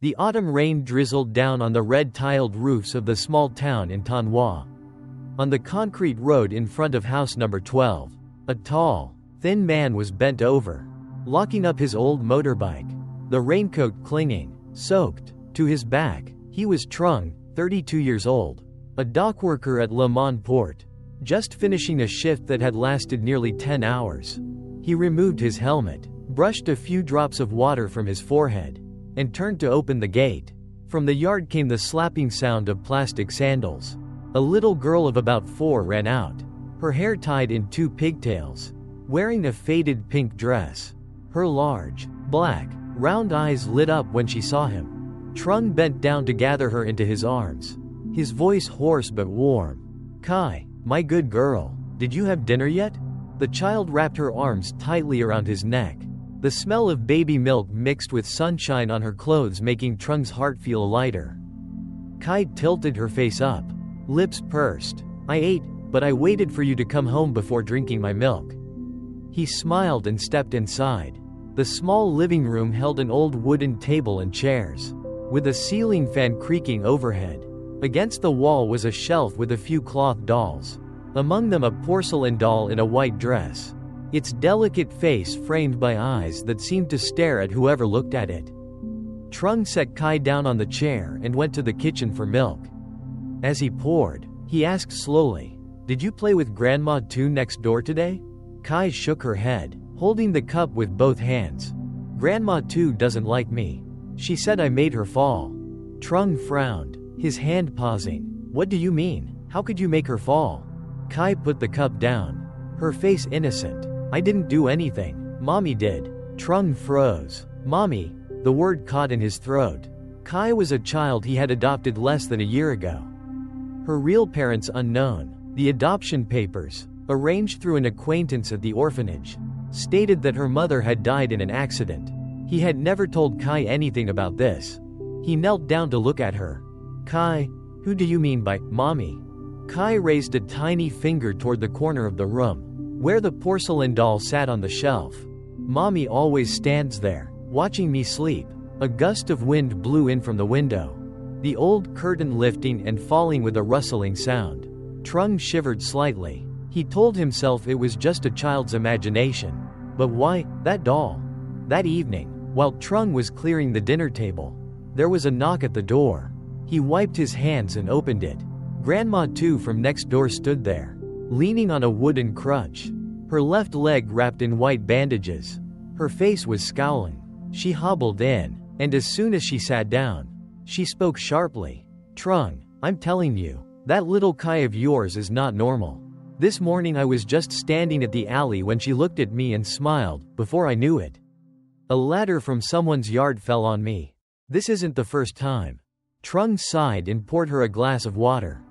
The autumn rain drizzled down on the red-tiled roofs of the small town in Thanh Hoa. On the concrete road in front of house number 12, a tall, thin man was bent over, locking up his old motorbike, the raincoat clinging, soaked, to his back. He was Trung, 32 years old, a dockworker at Le Mans port, just finishing a shift that had lasted nearly 10 hours. He removed his helmet, brushed a few drops of water from his forehead, and turned to open the gate. From the yard came the slapping sound of plastic sandals. A little girl of about 4 ran out, her hair tied in 2 pigtails, wearing a faded pink dress. Her large, black, round eyes lit up when she saw him. Trung bent down to gather her into his arms, his voice hoarse but warm. "Kai, my good girl, did you have dinner yet?" The child wrapped her arms tightly around his neck, the smell of baby milk mixed with sunshine on her clothes making Trung's heart feel lighter. Kai tilted her face up, lips pursed. "I ate, but I waited for you to come home before drinking my milk." He smiled and stepped inside. The small living room held an old wooden table and chairs, with a ceiling fan creaking overhead. Against the wall was a shelf with a few cloth dolls, among them a porcelain doll in a white dress, its delicate face framed by eyes that seemed to stare at whoever looked at it. Trung set Kai down on the chair and went to the kitchen for milk. As he poured, he asked slowly, "Did you play with Grandma too next door today?" Kai shook her head, holding the cup with both hands. "Grandma too doesn't like me. She said I made her fall." Trung frowned, his hand pausing. "What do you mean? How could you make her fall?" Kai put the cup down, her face innocent. "I didn't do anything. Mommy did." Trung froze. "Mommy?" The word caught in his throat. Kai was a child he had adopted less than a year ago. Her real parents unknown. The adoption papers, arranged through an acquaintance at the orphanage, stated that her mother had died in an accident. He had never told Kai anything about this. He knelt down to look at her. "Kai, who do you mean by mommy?" Kai raised a tiny finger toward the corner of the room, where the porcelain doll sat on the shelf. "Mommy always stands there, watching me sleep." A gust of wind blew in from the window, the old curtain lifting and falling with a rustling sound. Trung shivered slightly. He told himself it was just a child's imagination. But why, that doll? That evening, while Trung was clearing the dinner table, there was a knock at the door. He wiped his hands and opened it. Grandma too from next door stood there, leaning on a wooden crutch, her left leg wrapped in white bandages. Her face was scowling. She hobbled in, and as soon as she sat down, she spoke sharply. "Trung, I'm telling you, that little Kai of yours is not normal. This morning I was just standing at the alley when she looked at me and smiled. Before I knew it, a ladder from someone's yard fell on me. This isn't the first time." Trung sighed and poured her a glass of water.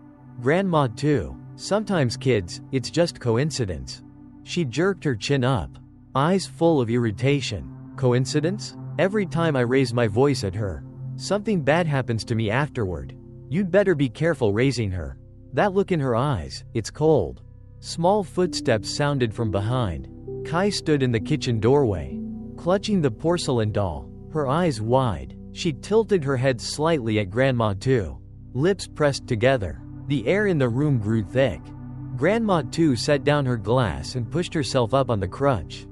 "Grandma too. Sometimes kids, it's just coincidence." She jerked her chin up, eyes full of irritation. "Coincidence? Every time I raise my voice at her, something bad happens to me afterward. You'd better be careful raising her. That look in her eyes, it's cold." Small footsteps sounded from behind. Kai stood in the kitchen doorway, clutching the porcelain doll, her eyes wide. She tilted her head slightly at Grandma too, lips pressed together. The air in the room grew thick. Grandma too set down her glass and pushed herself up on the crutch.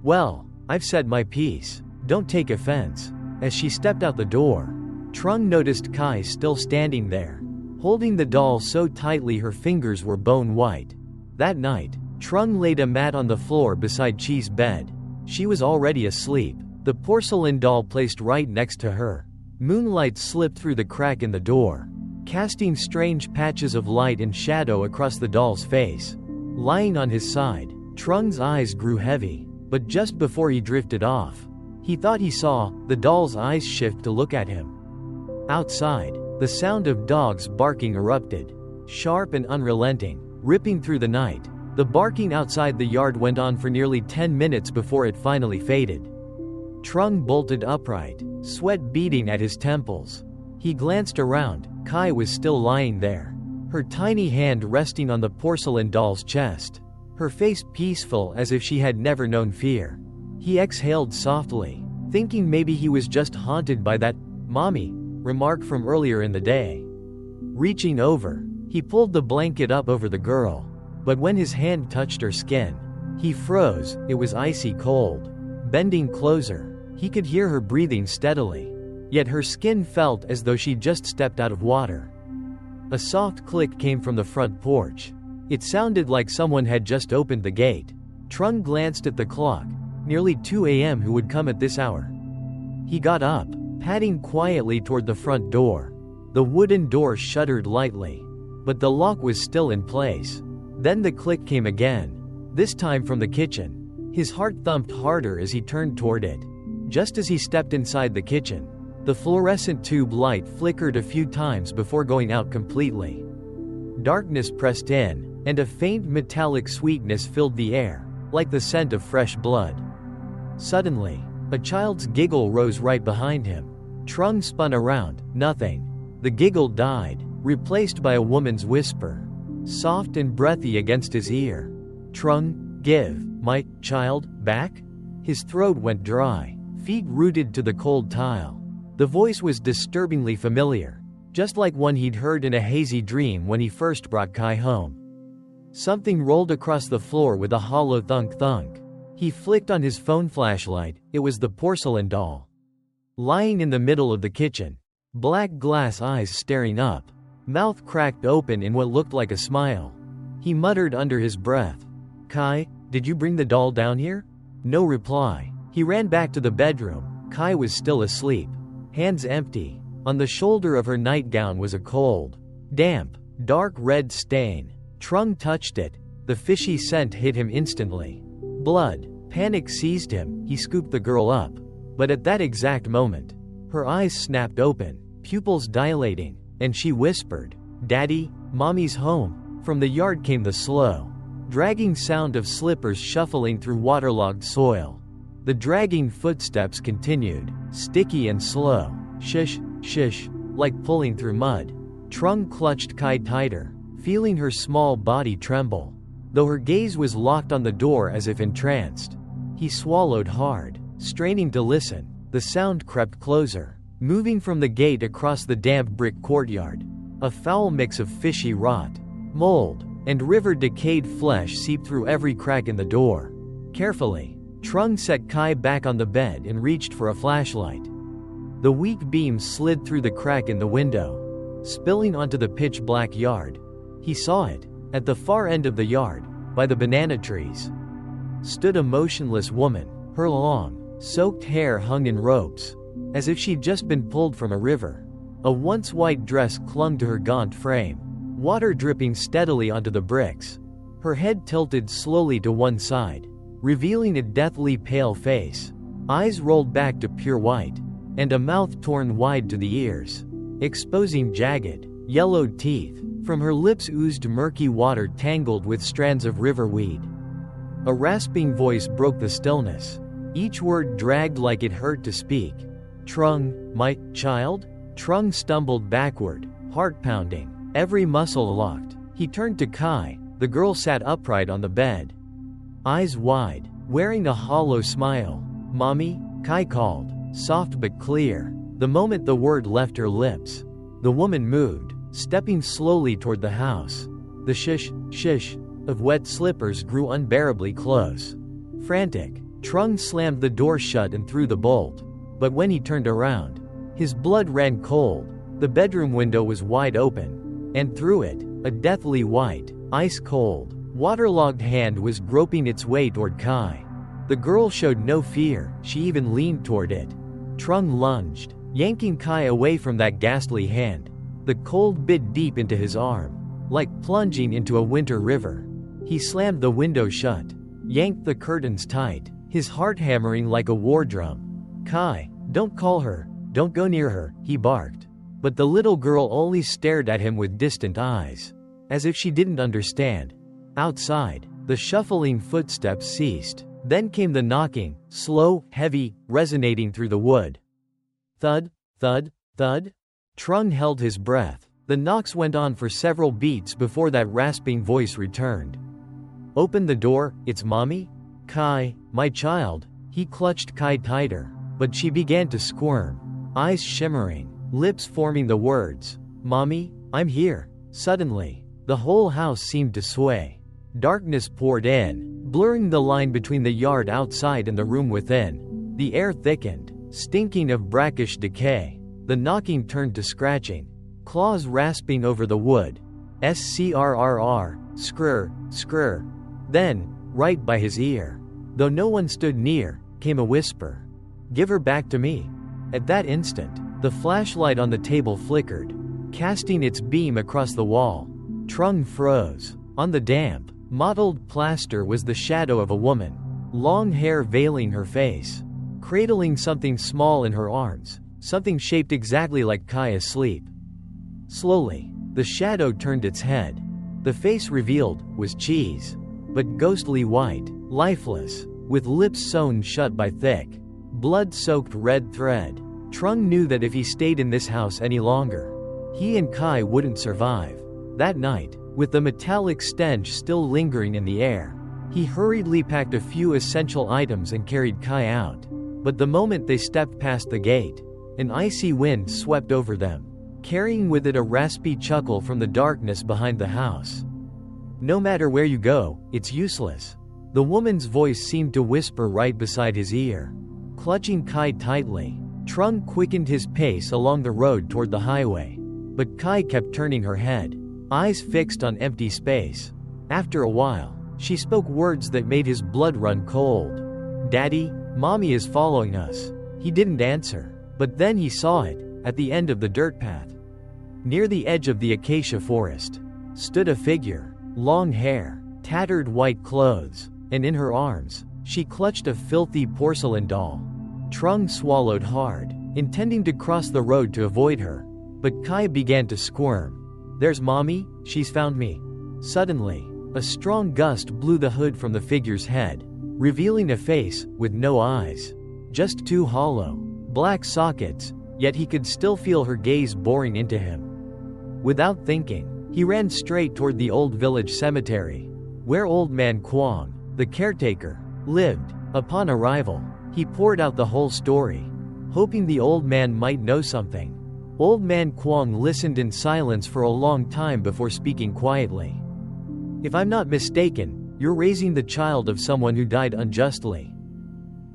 "Well, I've said my piece. Don't take offense." As she stepped out the door, Trung noticed Kai still standing there, holding the doll so tightly her fingers were bone white. That night, Trung laid a mat on the floor beside Chi's bed. She was already asleep, the porcelain doll placed right next to her. Moonlight slipped through the crack in the door, casting strange patches of light and shadow across the doll's face. Lying on his side, Trung's eyes grew heavy, but just before he drifted off, he thought he saw the doll's eyes shift to look at him. Outside, the sound of dogs barking erupted, sharp and unrelenting, ripping through the night. The barking outside the yard went on for nearly 10 minutes before it finally faded. Trung bolted upright, sweat beading at his temples. He glanced around. Kai was still lying there, her tiny hand resting on the porcelain doll's chest, her face peaceful as if she had never known fear. He exhaled softly, thinking maybe he was just haunted by that "Mommy," remark from earlier in the day. Reaching over, he pulled the blanket up over the girl. But when his hand touched her skin, he froze. It was icy cold. Bending closer, he could hear her breathing steadily. Yet her skin felt as though she'd just stepped out of water. A soft click came from the front porch. It sounded like someone had just opened the gate. Trung glanced at the clock. Nearly 2 a.m. Who would come at this hour? He got up, padding quietly toward the front door. The wooden door shuddered lightly, but the lock was still in place. Then the click came again, this time from the kitchen. His heart thumped harder as he turned toward it. Just as he stepped inside the kitchen, the fluorescent tube light flickered a few times before going out completely. Darkness pressed in, and a faint metallic sweetness filled the air, like the scent of fresh blood. Suddenly, a child's giggle rose right behind him. Trung spun around. Nothing. The giggle died, replaced by a woman's whisper, soft and breathy against his ear. "Trung, give my child back?" His throat went dry, feet rooted to the cold tile. The voice was disturbingly familiar, just like one he'd heard in a hazy dream when he first brought Kai home. Something rolled across the floor with a hollow thunk-thunk. He flicked on his phone flashlight. It was the porcelain doll. Lying in the middle of the kitchen, black glass eyes staring up, mouth cracked open in what looked like a smile. He muttered under his breath, "Kai, did you bring the doll down here?" No reply. He ran back to the bedroom. Kai was still asleep, hands empty. On the shoulder of her nightgown was a cold, damp, dark red stain. Trung touched it. The fishy scent hit him instantly. Blood. Panic seized him. He scooped the girl up. But at that exact moment, her eyes snapped open, pupils dilating, and she whispered, "Daddy, Mommy's home." From the yard came the slow, dragging sound of slippers shuffling through waterlogged soil. The dragging footsteps continued, sticky and slow. Shish, shish, like pulling through mud. Trung clutched Kai tighter, feeling her small body tremble, though her gaze was locked on the door as if entranced. He swallowed hard, straining to listen. The sound crept closer, moving from the gate across the damp brick courtyard. A foul mix of fishy rot, mold, and river-decayed flesh seeped through every crack in the door. Carefully, Trung set Kai back on the bed and reached for a flashlight. The weak beam slid through the crack in the window, spilling onto the pitch-black yard. He saw it. At the far end of the yard, by the banana trees, stood a motionless woman. Her long, soaked hair hung in ropes, as if she'd just been pulled from a river. A once white dress clung to her gaunt frame, water dripping steadily onto the bricks. Her head tilted slowly to one side, revealing a deathly pale face, eyes rolled back to pure white, and a mouth torn wide to the ears, exposing jagged, yellowed teeth. From her lips oozed murky water tangled with strands of river weed. A rasping voice broke the stillness. Each word dragged like it hurt to speak. "Trung, my child?" Trung stumbled backward, heart pounding, every muscle locked. He turned to Kai. The girl sat upright on the bed, eyes wide, wearing a hollow smile. "Mommy?" Kai called, soft but clear. The moment the word left her lips, the woman moved, stepping slowly toward the house. The shish, shish of wet slippers grew unbearably close. Frantic, Trung slammed the door shut and threw the bolt. But when he turned around, his blood ran cold. The bedroom window was wide open, and through it, a deathly white, ice-cold, waterlogged hand was groping its way toward Kai. The girl showed no fear. She even leaned toward it. Trung lunged, yanking Kai away from that ghastly hand. The cold bit deep into his arm, like plunging into a winter river. He slammed the window shut, yanked the curtains tight, his heart hammering like a war drum. "Kai, don't call her, don't go near her," he barked. But the little girl only stared at him with distant eyes, as if she didn't understand. Outside, the shuffling footsteps ceased. Then came the knocking, slow, heavy, resonating through the wood. Thud, thud, thud. Trung held his breath. The knocks went on for several beats before that rasping voice returned. "Open the door, it's Mommy?" "Kai, my child." He clutched Kai tighter, but she began to squirm. eyes shimmering, lips forming the words, "Mommy, I'm here." Suddenly, the whole house seemed to sway. Darkness poured in, blurring the line between the yard outside and the room within. The air thickened, stinking of brackish decay. The knocking turned to scratching, claws rasping over the wood. Scrrr, scrr, scrr. Then, right by his ear, though no one stood near, came a whisper. "Give her back to me." At that instant, the flashlight on the table flickered, casting its beam across the wall. Trung froze. On the damp, mottled plaster was the shadow of a woman, long hair veiling her face, cradling something small in her arms, something shaped exactly like Kai asleep. Slowly, the shadow turned its head. The face revealed was cheese, but ghostly white, lifeless, with lips sewn shut by thick, blood-soaked red thread. Trung knew that if he stayed in this house any longer, he and Kai wouldn't survive. That night, with the metallic stench still lingering in the air, he hurriedly packed a few essential items and carried Kai out. But the moment they stepped past the gate, an icy wind swept over them, carrying with it a raspy chuckle from the darkness behind the house. "No matter where you go, it's useless." The woman's voice seemed to whisper right beside his ear. Clutching Kai tightly, Trung quickened his pace along the road toward the highway. But Kai kept turning her head, eyes fixed on empty space. After a while, she spoke words that made his blood run cold. "Daddy, Mommy is following us." He didn't answer, but then he saw it, at the end of the dirt path. Near the edge of the acacia forest, stood a figure, long hair, tattered white clothes, and in her arms, she clutched a filthy porcelain doll. Trung swallowed hard, intending to cross the road to avoid her, but Kai began to squirm. "There's Mommy, she's found me." Suddenly, a strong gust blew the hood from the figure's head, revealing a face with no eyes, just two hollow, black sockets, yet he could still feel her gaze boring into him. Without thinking, he ran straight toward the old village cemetery, where Old Man Kwong, the caretaker, lived. Upon arrival, he poured out the whole story, hoping the old man might know something. Old Man Kwong listened in silence for a long time before speaking quietly. "If I'm not mistaken, you're raising the child of someone who died unjustly."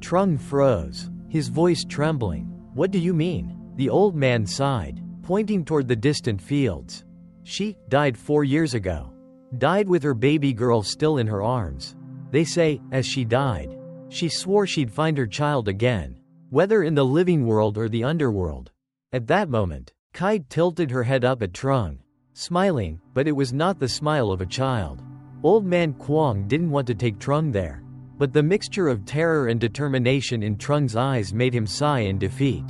Trung froze, his voice trembling. "What do you mean?" The old man sighed, pointing toward the distant fields. "She died 4 years ago. Died with her baby girl still in her arms. They say, as she died, she swore she'd find her child again, whether in the living world or the underworld." At that moment, Kai tilted her head up at Trung, smiling, but it was not the smile of a child. Old Man Kwong didn't want to take Trung there, but the mixture of terror and determination in Trung's eyes made him sigh in defeat.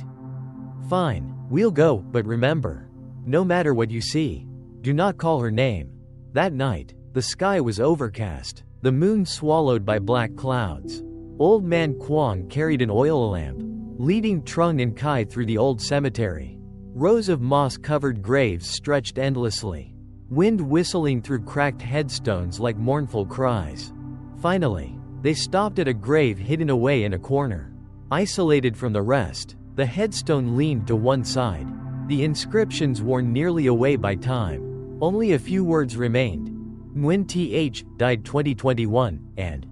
"Fine, we'll go, but remember, no matter what you see, do not call her name." That night, the sky was overcast, the moon swallowed by black clouds. Old Man Kwong carried an oil lamp, leading Trung and Kai through the old cemetery. Rows of moss-covered graves stretched endlessly, wind whistling through cracked headstones like mournful cries. Finally, they stopped at a grave hidden away in a corner. Isolated from the rest, the headstone leaned to one side, the inscriptions worn nearly away by time. Only a few words remained. "Nguyen Th. died 2021, and"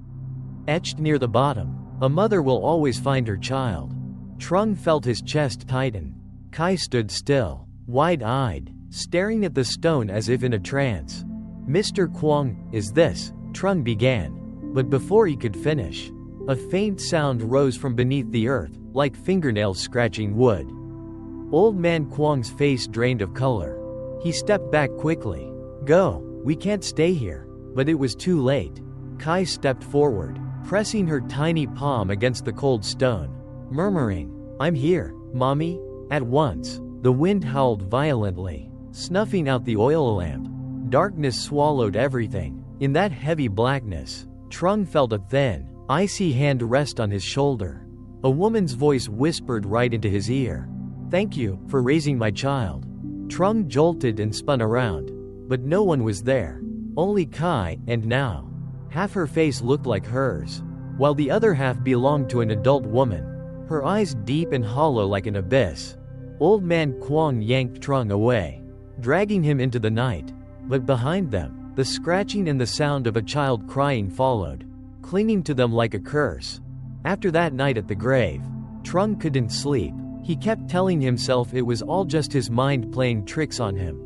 etched near the bottom, "A mother will always find her child." Trung felt his chest tighten. Kai stood still, wide-eyed, staring at the stone as if in a trance. "Mr. Kwong, is this?" Trung began. But before he could finish, a faint sound rose from beneath the earth, like fingernails scratching wood. Old Man Kwong's face drained of color. He stepped back quickly. "Go, we can't stay here." But it was too late. Kai stepped forward, pressing her tiny palm against the cold stone, murmuring, "I'm here, Mommy." At once, the wind howled violently, snuffing out the oil lamp. Darkness swallowed everything. In that heavy blackness, Trung felt a thin, icy hand rest on his shoulder. A woman's voice whispered right into his ear. "Thank you for raising my child." Trung jolted and spun around, but no one was there. Only Kai, and now, half her face looked like hers, while the other half belonged to an adult woman, her eyes deep and hollow like an abyss. Old man Kwong yanked Trung away, dragging him into the night. But behind them, the scratching and the sound of a child crying followed, clinging to them like a curse. After that night at the grave, Trung couldn't sleep. He kept telling himself it was all just his mind playing tricks on him.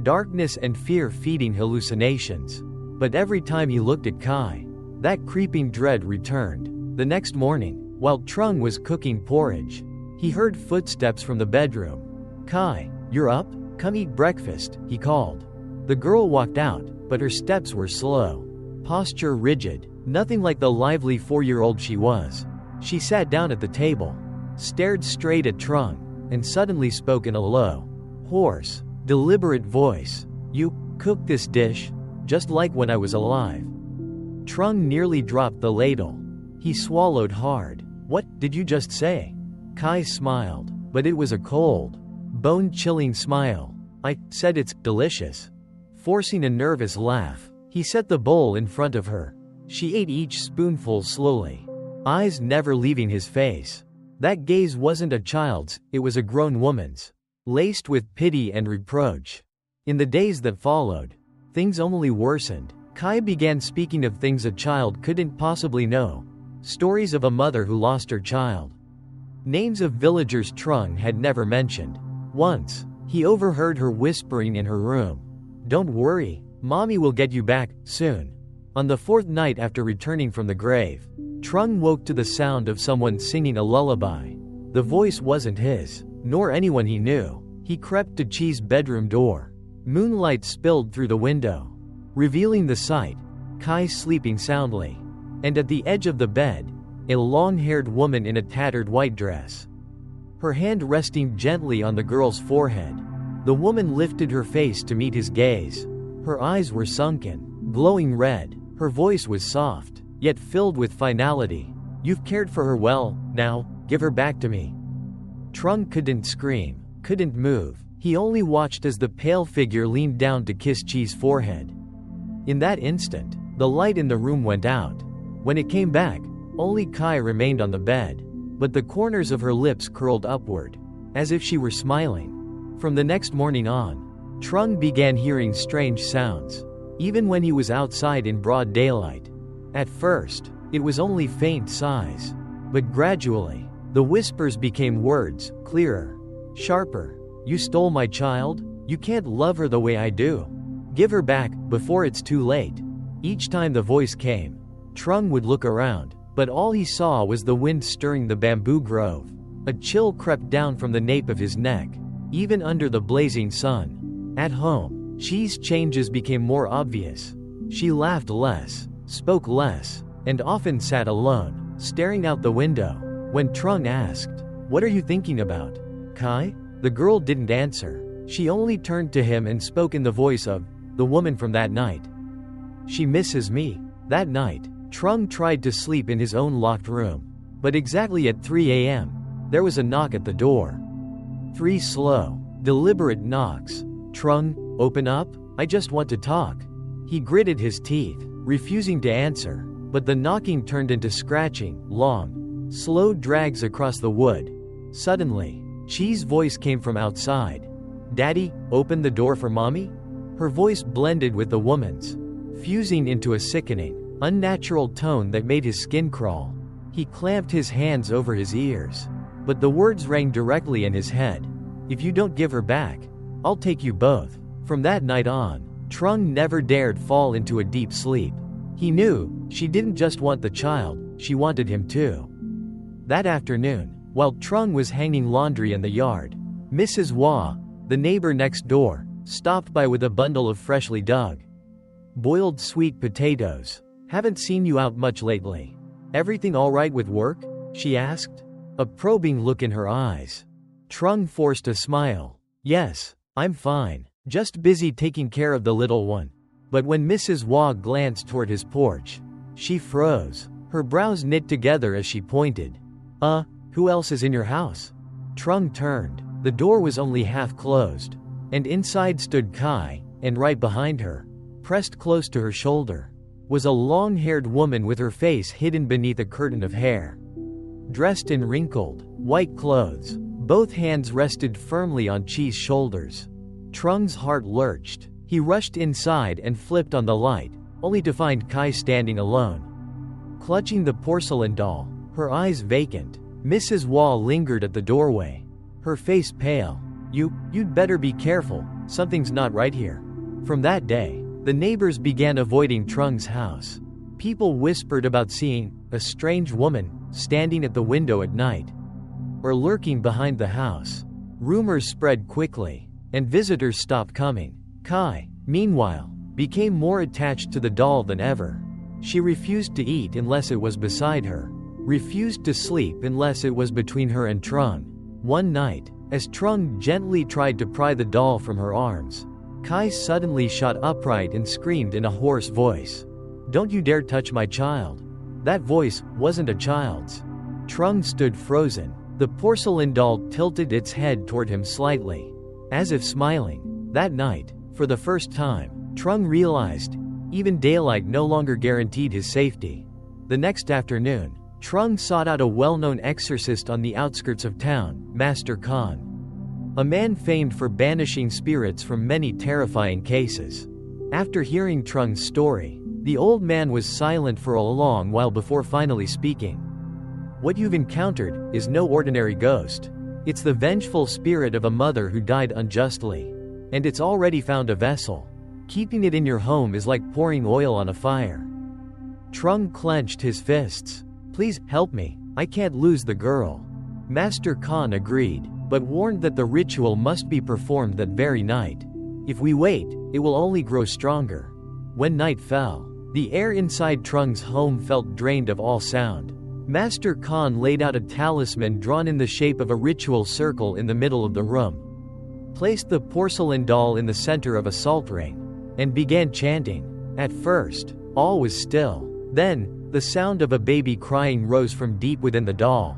Darkness and fear feeding hallucinations. But every time he looked at Kai, that creeping dread returned. The next morning, while Trung was cooking porridge, he heard footsteps from the bedroom. "Kai, you're up? Come eat breakfast," he called. The girl walked out, but her steps were slow, posture rigid, nothing like the lively 4-year-old she was. She sat down at the table, stared straight at Trung, and suddenly spoke in a low, hoarse, deliberate voice. "You cooked this dish, just like when I was alive." Trung nearly dropped the ladle. He swallowed hard. "What did you just say?" Kai smiled, but it was a cold, bone-chilling smile. "I said it's delicious." Forcing a nervous laugh, he set the bowl in front of her. She ate each spoonful slowly, eyes never leaving his face. That gaze wasn't a child's, it was a grown woman's, laced with pity and reproach. In the days that followed, things only worsened. Kai began speaking of things a child couldn't possibly know. Stories of a mother who lost her child. Names of villagers Trung had never mentioned. Once, he overheard her whispering in her room, "Don't worry, Mommy will get you back, soon." On the 4th night after returning from the grave, Trung woke to the sound of someone singing a lullaby. The voice wasn't his, nor anyone he knew. He crept to Chi's bedroom door. Moonlight spilled through the window, revealing the sight, Kai sleeping soundly. And at the edge of the bed, a long-haired woman in a tattered white dress, her hand resting gently on the girl's forehead. The woman lifted her face to meet his gaze. Her eyes were sunken, glowing red. Her voice was soft, yet filled with finality. "You've cared for her well, now, give her back to me." Trung couldn't scream, couldn't move. He only watched as the pale figure leaned down to kiss Chi's forehead. In that instant, the light in the room went out. When it came back, only Kai remained on the bed, but the corners of her lips curled upward, as if she were smiling. From the next morning on, Trung began hearing strange sounds, even when he was outside in broad daylight. At first, it was only faint sighs, but gradually, the whispers became words, clearer, sharper. "You stole my child? You can't love her the way I do. Give her back, before it's too late." Each time the voice came, Trung would look around, but all he saw was the wind stirring the bamboo grove. A chill crept down from the nape of his neck, even under the blazing sun. At home, Chi's changes became more obvious. She laughed less, spoke less, and often sat alone, staring out the window. When Trung asked, "What are you thinking about, Kai?" the girl didn't answer. She only turned to him and spoke in the voice of the woman from that night. "She misses me." That night, Trung tried to sleep in his own locked room. But exactly at 3 a.m., there was a knock at the door. 3 slow, deliberate knocks. "Trung, open up, I just want to talk." He gritted his teeth, refusing to answer, but the knocking turned into scratching, long, slow drags across the wood. Suddenly, Chi's voice came from outside. "Daddy, open the door for Mommy?" Her voice blended with the woman's, fusing into a sickening, unnatural tone that made his skin crawl. He clamped his hands over his ears, but the words rang directly in his head. "If you don't give her back, I'll take you both." From that night on, Trung never dared fall into a deep sleep. He knew, she didn't just want the child, she wanted him too. That afternoon, while Trung was hanging laundry in the yard, Mrs. Hua, the neighbor next door, stopped by with a bundle of freshly dug, boiled sweet potatoes. "Haven't seen you out much lately. Everything all right with work?" she asked, a probing look in her eyes. Trung forced a smile. "Yes, I'm fine, just busy taking care of the little one." But when Mrs. Hua glanced toward his porch, she froze, her brows knit together as she pointed. Who else is in your house?" Trung turned. The door was only half closed, and inside stood Kai, and right behind her, pressed close to her shoulder, was a long-haired woman with her face hidden beneath a curtain of hair. Dressed in wrinkled, white clothes, Both hands rested firmly on Chi's shoulders. Trung's heart lurched. He rushed inside and flipped on the light, only to find Kai standing alone. Clutching the porcelain doll, her eyes vacant, Mrs. Wall lingered at the doorway. Her face pale. You'd better be careful, something's not right here. From that day, the neighbors began avoiding Trung's house. People whispered about seeing a strange woman standing at the window at night, or lurking behind the house. Rumors spread quickly, and visitors stopped coming. Kai, meanwhile, became more attached to the doll than ever. She refused to eat unless it was beside her, refused to sleep unless it was between her and Trung. One night, as Trung gently tried to pry the doll from her arms, Kai suddenly shot upright and screamed in a hoarse voice, "Don't you dare touch my child." That voice wasn't a child's. Trung stood frozen. The porcelain doll tilted its head toward him slightly, as if smiling. That night, for the first time, Trung realized, even daylight no longer guaranteed his safety. The next afternoon, Trung sought out a well-known exorcist on the outskirts of town, Master Khan, a man famed for banishing spirits from many terrifying cases. After hearing Trung's story, the old man was silent for a long while before finally speaking. "What you've encountered is no ordinary ghost. It's the vengeful spirit of a mother who died unjustly. And it's already found a vessel. Keeping it in your home is like pouring oil on a fire." Trung clenched his fists. "Please, help me. I can't lose the girl." Master Khan agreed, but warned that the ritual must be performed that very night. If we wait, it will only grow stronger. When night fell, the air inside Trung's home felt drained of all sound. Master Khan laid out a talisman drawn in the shape of a ritual circle in the middle of the room, placed the porcelain doll in the center of a salt ring, and began chanting. At first, all was still. Then, the sound of a baby crying rose from deep within the doll.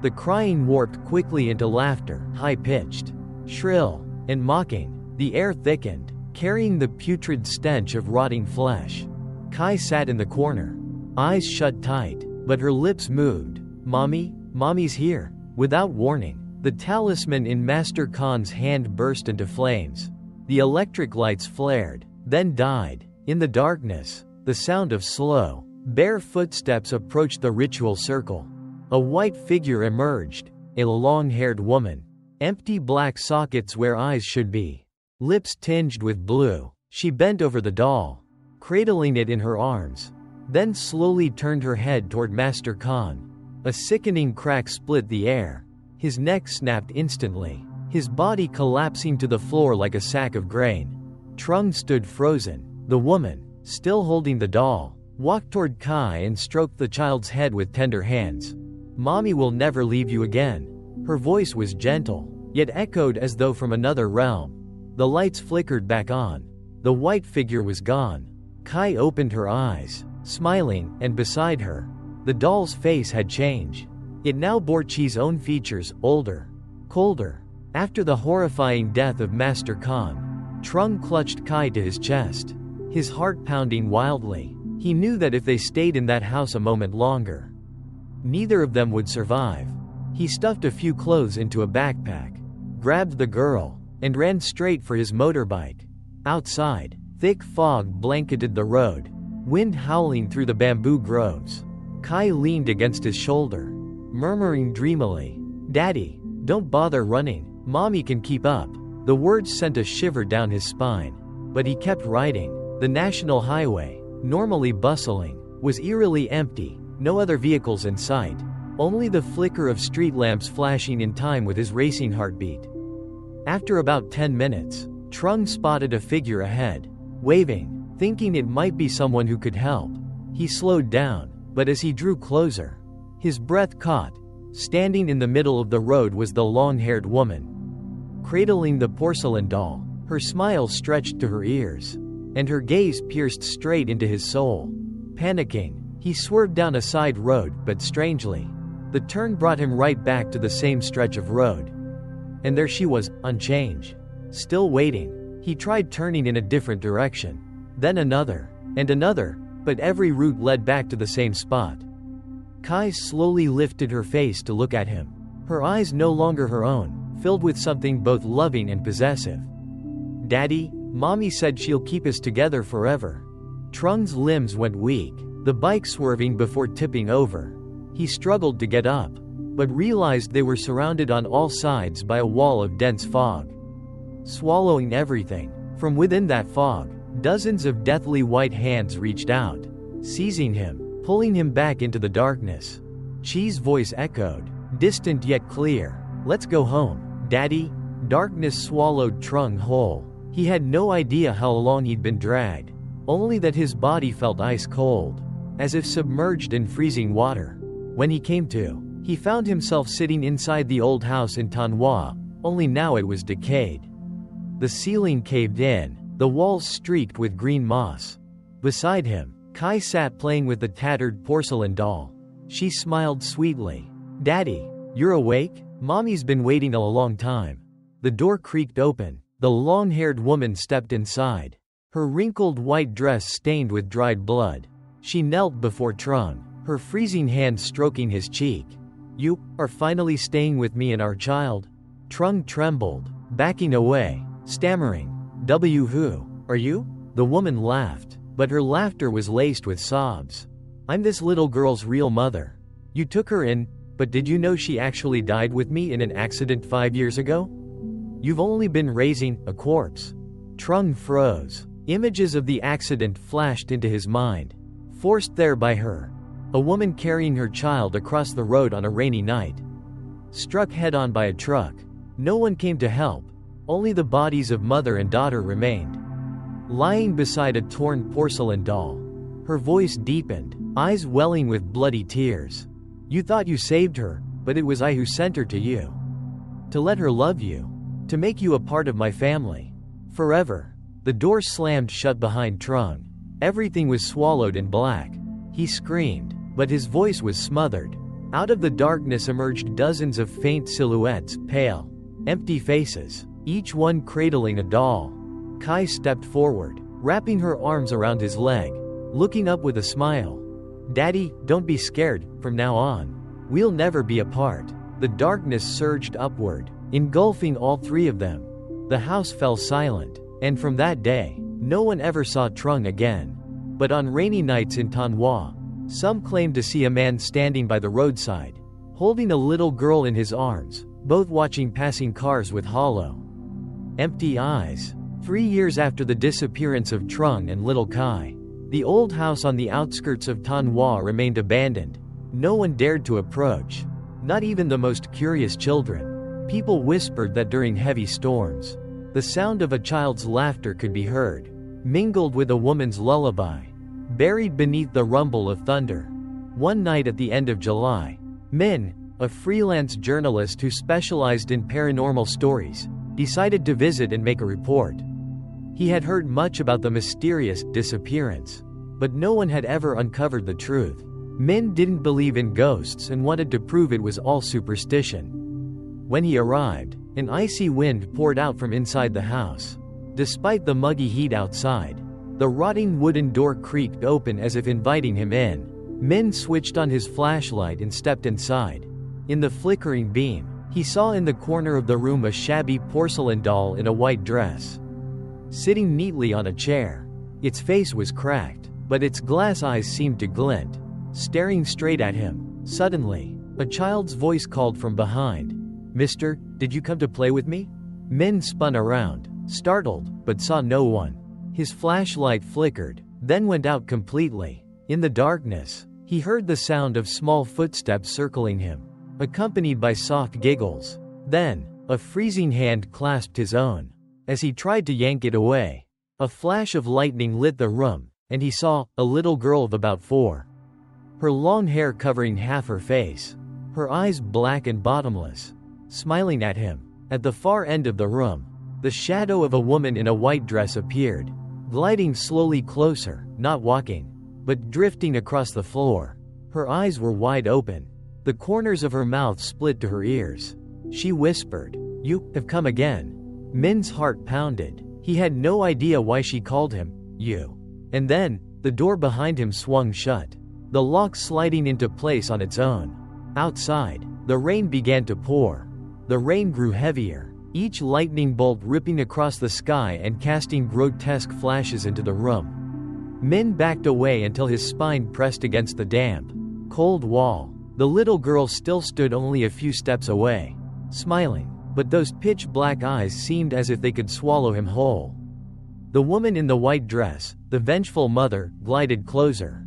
The crying warped quickly into laughter, high-pitched, shrill, and mocking. The air thickened, carrying the putrid stench of rotting flesh. Kai sat in the corner, eyes shut tight, but her lips moved. Mommy's here." Without warning, the talisman in Master Khan's hand burst into flames. The electric lights flared, then died. In the darkness, the sound of slow, bare footsteps approached the ritual circle. A white figure emerged, a long-haired woman. Empty black sockets where eyes should be. Lips tinged with blue. She bent over the doll, cradling it in her arms, then slowly turned her head toward Master Khan. A sickening crack split the air. His neck snapped instantly, his body collapsing to the floor like a sack of grain. Trung stood frozen. The woman, still holding the doll, walked toward Kai and stroked the child's head with tender hands. "Mommy will never leave you again." Her voice was gentle, yet echoed as though from another realm. The lights flickered back on. The white figure was gone. Kai opened her eyes, smiling, and beside her, the doll's face had changed. It now bore Chi's own features, older, colder. After the horrifying death of Master Khan, Trung clutched Kai to his chest, his heart pounding wildly. He knew that if they stayed in that house a moment longer, neither of them would survive. He stuffed a few clothes into a backpack, grabbed the girl, and ran straight for his motorbike. Outside, thick fog blanketed the road, wind howling through the bamboo groves. Kai leaned against his shoulder, murmuring dreamily, "Daddy, don't bother running. Mommy can keep up." The words sent a shiver down his spine. But he kept riding. The national highway, normally bustling, was eerily empty, no other vehicles in sight, only the flicker of street lamps flashing in time with his racing heartbeat. After about 10 minutes, Trung spotted a figure ahead, waving, thinking it might be someone who could help. He slowed down, but as he drew closer, his breath caught. Standing in the middle of the road was the long-haired woman, cradling the porcelain doll, her smile stretched to her ears, and her gaze pierced straight into his soul. Panicking, he swerved down a side road, but strangely, the turn brought him right back to the same stretch of road. And there she was, unchanged, still waiting. He tried turning in a different direction, then another, and another, but every route led back to the same spot. Kai slowly lifted her face to look at him. Her eyes no longer her own, filled with something both loving and possessive. "Daddy, Mommy said she'll keep us together forever." Trung's limbs went weak, the bike swerving before tipping over. He struggled to get up, but realized they were surrounded on all sides by a wall of dense fog. Swallowing everything, from within that fog, dozens of deathly white hands reached out, seizing him, pulling him back into the darkness. Chi's voice echoed, distant yet clear. "Let's go home, Daddy." Darkness swallowed Trung whole. He had no idea how long he'd been dragged, only that his body felt ice cold, as if submerged in freezing water. When he came to, he found himself sitting inside the old house in Thanh Hoa, only now it was decayed. The ceiling caved in, the walls streaked with green moss. Beside him, Kai sat playing with the tattered porcelain doll. She smiled sweetly. "Daddy, you're awake? Mommy's been waiting a long time." The door creaked open. The long-haired woman stepped inside, her wrinkled white dress stained with dried blood. She knelt before Trung, her freezing hand stroking his cheek. "You are finally staying with me and our child?" Trung trembled, backing away, stammering, Who are you?" The woman laughed, but her laughter was laced with sobs. "I'm this little girl's real mother. You took her in, but did you know she actually died with me in an accident 5 years ago? You've only been raising a corpse." Trung froze. Images of the accident flashed into his mind. Forced there by her. A woman carrying her child across the road on a rainy night. Struck head-on by a truck. No one came to help. Only the bodies of mother and daughter remained. Lying beside a torn porcelain doll. Her voice deepened, eyes welling with bloody tears. "You thought you saved her, but it was I who sent her to you. To let her love you. To make you a part of my family. Forever." The door slammed shut behind Trung. Everything was swallowed in black. He screamed, but his voice was smothered. Out of the darkness emerged dozens of faint silhouettes, pale, empty faces, each one cradling a doll. Kai stepped forward, wrapping her arms around his leg, looking up with a smile. "Daddy, don't be scared, from now on. We'll never be apart." The darkness surged upward, engulfing all three of them. The house fell silent, and from that day, no one ever saw Trung again. But on rainy nights in Thanh Hoa, some claimed to see a man standing by the roadside, holding a little girl in his arms, both watching passing cars with hollow, empty eyes. 3 years after the disappearance of Trung and little Kai, the old house on the outskirts of Thanh Hoa remained abandoned. No one dared to approach, not even the most curious children. People whispered that during heavy storms, the sound of a child's laughter could be heard, mingled with a woman's lullaby, buried beneath the rumble of thunder. One night at the end of July, Min, a freelance journalist who specialized in paranormal stories, decided to visit and make a report. He had heard much about the mysterious disappearance, but no one had ever uncovered the truth. Min didn't believe in ghosts and wanted to prove it was all superstition. When he arrived, an icy wind poured out from inside the house. Despite the muggy heat outside, the rotting wooden door creaked open as if inviting him in. Min switched on his flashlight and stepped inside. In the flickering beam, he saw in the corner of the room a shabby porcelain doll in a white dress, sitting neatly on a chair. Its face was cracked, but its glass eyes seemed to glint, staring straight at him. Suddenly, a child's voice called from behind. "Mister, did you come to play with me?" Min spun around, startled, but saw no one. His flashlight flickered, then went out completely. In the darkness, he heard the sound of small footsteps circling him, accompanied by soft giggles. Then, a freezing hand clasped his own. As he tried to yank it away, a flash of lightning lit the room, and he saw a little girl of about 4. Her long hair covering half her face, her eyes black and bottomless, smiling at him. At the far end of the room, the shadow of a woman in a white dress appeared, gliding slowly closer, not walking, but drifting across the floor. Her eyes were wide open. The corners of her mouth split to her ears. She whispered, "You have come again." Min's heart pounded. He had no idea why she called him, "you." And then, the door behind him swung shut, the lock sliding into place on its own. Outside, The rain began to pour. The rain grew heavier, each lightning bolt ripping across the sky and casting grotesque flashes into the room. Min backed away until his spine pressed against the damp, cold wall. The little girl still stood only a few steps away, smiling, but those pitch-black eyes seemed as if they could swallow him whole. The woman in the white dress, the vengeful mother, glided closer.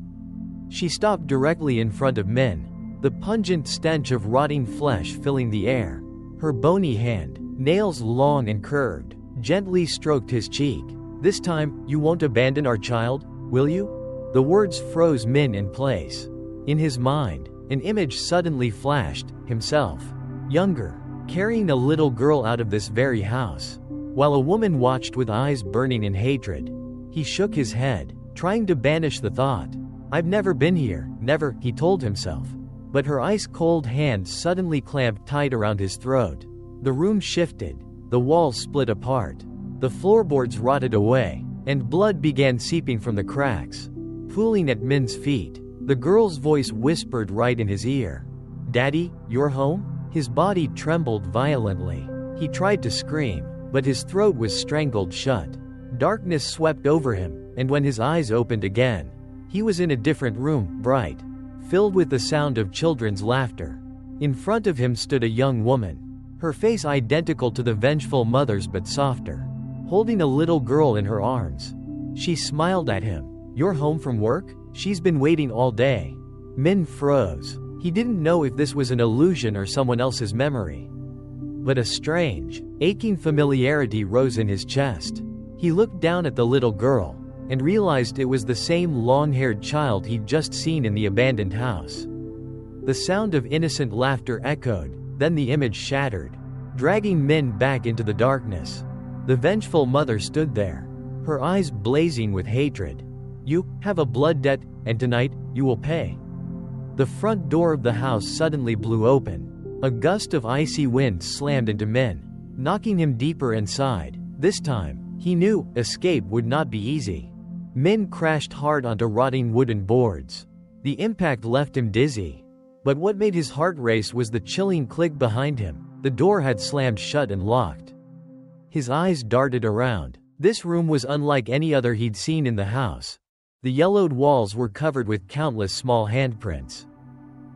She stopped directly in front of Min, the pungent stench of rotting flesh filling the air. Her bony hand, nails long and curved, gently stroked his cheek. "This time, you won't abandon our child, will you?" The words froze Min in place. In his mind, an image suddenly flashed, himself, younger, carrying a little girl out of this very house, while a woman watched with eyes burning in hatred. He shook his head, trying to banish the thought. "I've never been here, never," he told himself. But her ice-cold hand suddenly clamped tight around his throat. The room shifted, the walls split apart, the floorboards rotted away, and blood began seeping from the cracks, pooling at Min's feet. The girl's voice whispered right in his ear. "Daddy, you're home?" His body trembled violently. He tried to scream, but his throat was strangled shut. Darkness swept over him, and when his eyes opened again, he was in a different room, bright, filled with the sound of children's laughter. In front of him stood a young woman, her face identical to the vengeful mother's but softer, holding a little girl in her arms. She smiled at him. "You're home from work? She's been waiting all day." Min froze. He didn't know if this was an illusion or someone else's memory. But a strange, aching familiarity rose in his chest. He looked down at the little girl, and realized it was the same long-haired child he'd just seen in the abandoned house. The sound of innocent laughter echoed, then the image shattered, dragging Min back into the darkness. The vengeful mother stood there, her eyes blazing with hatred. "You have a blood debt, and tonight, you will pay." The front door of the house suddenly blew open. A gust of icy wind slammed into Min, knocking him deeper inside. This time, he knew escape would not be easy. Min crashed hard onto rotting wooden boards. The impact left him dizzy. But what made his heart race was the chilling click behind him. The door had slammed shut and locked. His eyes darted around. This room was unlike any other he'd seen in the house. The yellowed walls were covered with countless small handprints,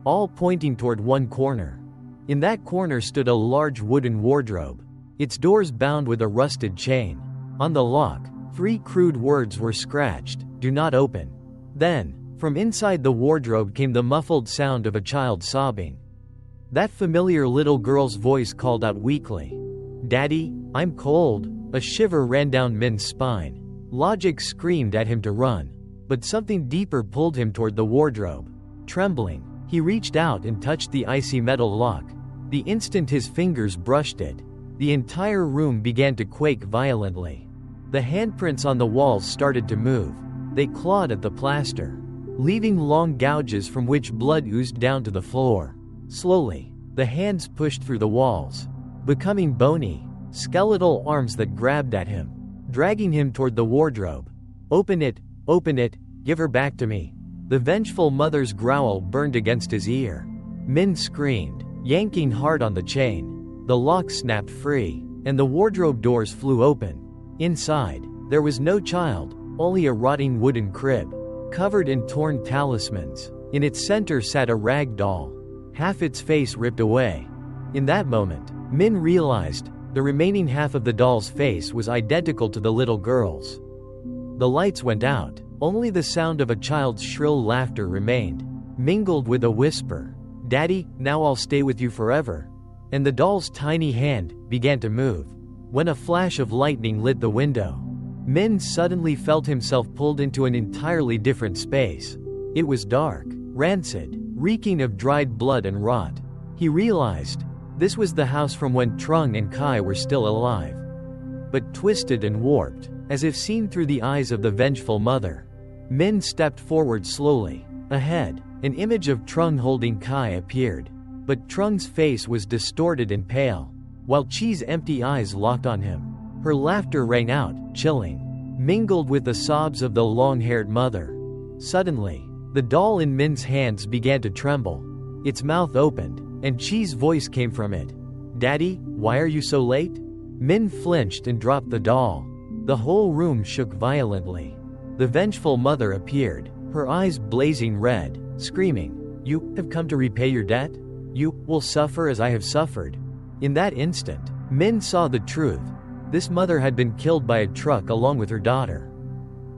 all pointing toward one corner. In that corner stood a large wooden wardrobe, its doors bound with a rusted chain. On the lock, 3 crude words were scratched: "Do not open." Then, from inside the wardrobe came the muffled sound of a child sobbing. That familiar little girl's voice called out weakly, "Daddy, I'm cold." A shiver ran down Min's spine. Logic screamed at him to run, but something deeper pulled him toward the wardrobe. Trembling, he reached out and touched the icy metal lock. The instant his fingers brushed it, the entire room began to quake violently. The handprints on the walls started to move. They clawed at the plaster, leaving long gouges from which blood oozed down to the floor. Slowly, the hands pushed through the walls, becoming bony, skeletal arms that grabbed at him, dragging him toward the wardrobe. Open it, give her back to me." The vengeful mother's growl burned against his ear. Min screamed, yanking hard on the chain. The lock snapped free, and the wardrobe doors flew open. Inside, there was no child, only a rotting wooden crib, covered in torn talismans. In its center sat a rag doll, half its face ripped away. In that moment, Min realized the remaining half of the doll's face was identical to the little girl's. The lights went out. Only the sound of a child's shrill laughter remained, mingled with a whisper, "Daddy, now I'll stay with you forever." And the doll's tiny hand began to move. When a flash of lightning lit the window, Min suddenly felt himself pulled into an entirely different space. It was dark, rancid, reeking of dried blood and rot. He realized this was the house from when Trung and Kai were still alive, but twisted and warped, as if seen through the eyes of the vengeful mother. Min stepped forward slowly. Ahead, an image of Trung holding Kai appeared, but Trung's face was distorted and pale, while Chi's empty eyes locked on him. Her laughter rang out, chilling, mingled with the sobs of the long-haired mother. Suddenly, the doll in Min's hands began to tremble. Its mouth opened, and Chi's voice came from it. "Daddy, why are you so late?" Min flinched and dropped the doll. The whole room shook violently. The vengeful mother appeared, her eyes blazing red, screaming, "You have come to repay your debt? You will suffer as I have suffered." In that instant, Min saw the truth. This mother had been killed by a truck along with her daughter.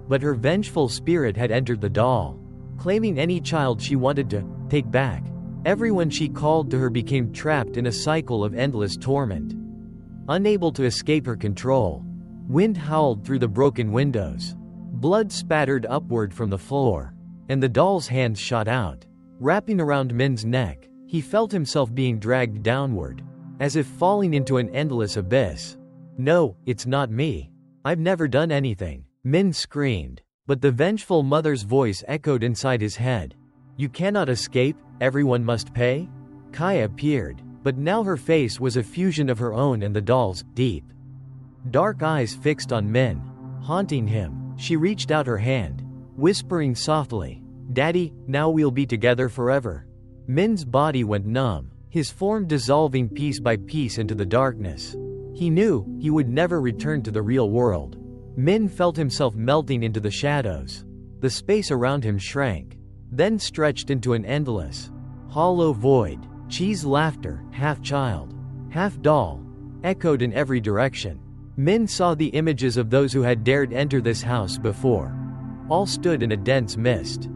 But her vengeful spirit had entered the doll, claiming any child she wanted to take back. Everyone she called to her became trapped in a cycle of endless torment. Unable to escape her control, wind howled through the broken windows. Blood spattered upward from the floor, and the doll's hands shot out, wrapping around Min's neck. He felt himself being dragged downward, as if falling into an endless abyss. "No, it's not me. I've never done anything," Min screamed. But the vengeful mother's voice echoed inside his head. "You cannot escape, everyone must pay?" Kai appeared, but now her face was a fusion of her own and the doll's, deep, dark eyes fixed on Min, haunting him. She reached out her hand, whispering softly, "Daddy, now we'll be together forever." Min's body went numb, his form dissolving piece by piece into the darkness. He knew he would never return to the real world. Min felt himself melting into the shadows. The space around him shrank, then stretched into an endless, hollow void. Chi's laughter, half child, half doll, echoed in every direction. Min saw the images of those who had dared enter this house before. All stood in a dense mist.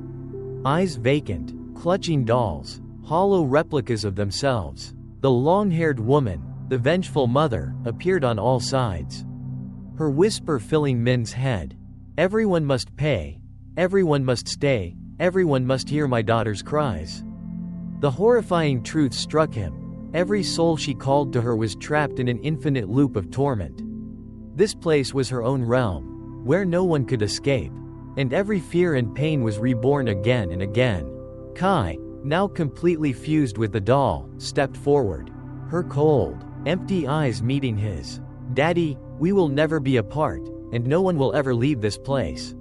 Eyes vacant, clutching dolls, hollow replicas of themselves. The long-haired woman, the vengeful mother, appeared on all sides, her whisper filling Min's head. "Everyone must pay. Everyone must stay. Everyone must hear my daughter's cries." The horrifying truth struck him. Every soul she called to her was trapped in an infinite loop of torment. This place was her own realm, where no one could escape, and every fear and pain was reborn again and again. Kai, now completely fused with the doll, stepped forward, her cold, empty eyes meeting his. "Daddy, we will never be apart, and no one will ever leave this place."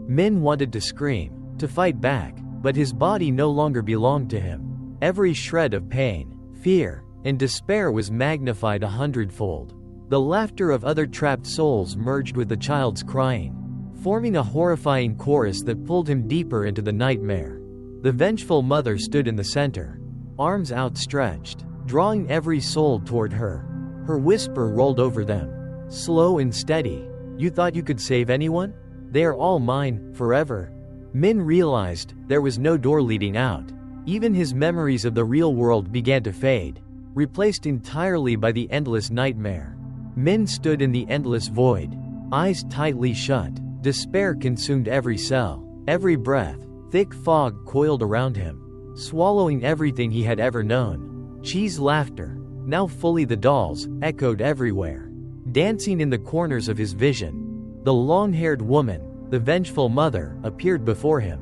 Min wanted to scream, to fight back, but his body no longer belonged to him. Every shred of pain, fear, and despair was magnified 100-fold. The laughter of other trapped souls merged with the child's crying, forming a horrifying chorus that pulled him deeper into the nightmare. The vengeful mother stood in the center, arms outstretched, drawing every soul toward her. Her whisper rolled over them, slow and steady. "You thought you could save anyone? They are all mine, forever." Min realized there was no door leading out. Even his memories of the real world began to fade, replaced entirely by the endless nightmare. Min stood in the endless void, eyes tightly shut. Despair consumed every cell, every breath. Thick fog coiled around him, swallowing everything he had ever known. Chi's laughter, now fully the doll's, echoed everywhere, dancing in the corners of his vision. The long-haired woman, the vengeful mother, appeared before him.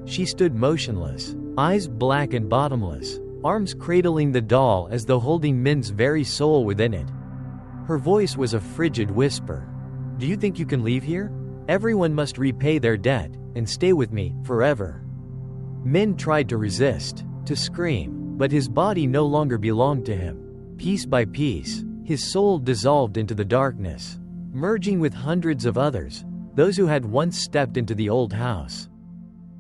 She stood motionless, eyes black and bottomless, arms cradling the doll as though holding Min's very soul within it. Her voice was a frigid whisper. "Do you think you can leave here? Everyone must repay their debt, and stay with me, forever." Min tried to resist, to scream, but his body no longer belonged to him. Piece by piece, his soul dissolved into the darkness, merging with hundreds of others, those who had once stepped into the old house,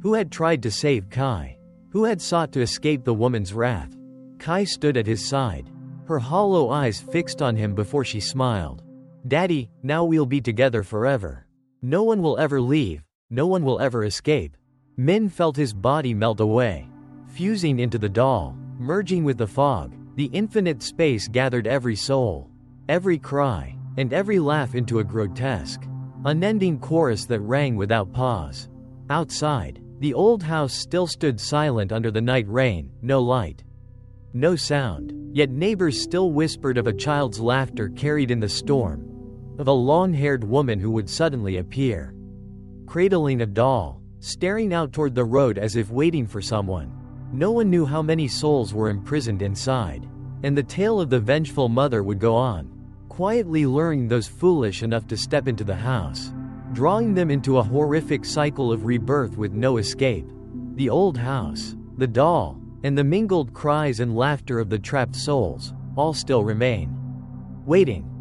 who had tried to save Kai, who had sought to escape the woman's wrath. Kai stood at his side, her hollow eyes fixed on him before she smiled. "Daddy, now we'll be together forever. No one will ever leave, no one will ever escape." Min felt his body melt away, fusing into the doll, merging with the fog. The infinite space gathered every soul, every cry, and every laugh into a grotesque, unending chorus that rang without pause. Outside, the old house still stood silent under the night rain, no light, no sound, yet neighbors still whispered of a child's laughter carried in the storm, of a long-haired woman who would suddenly appear, cradling a doll, staring out toward the road as if waiting for someone. No one knew how many souls were imprisoned inside, and the tale of the vengeful mother would go on, quietly luring those foolish enough to step into the house, drawing them into a horrific cycle of rebirth with no escape. The old house, the doll, And the mingled cries and laughter of the trapped souls, all still remain. Waiting.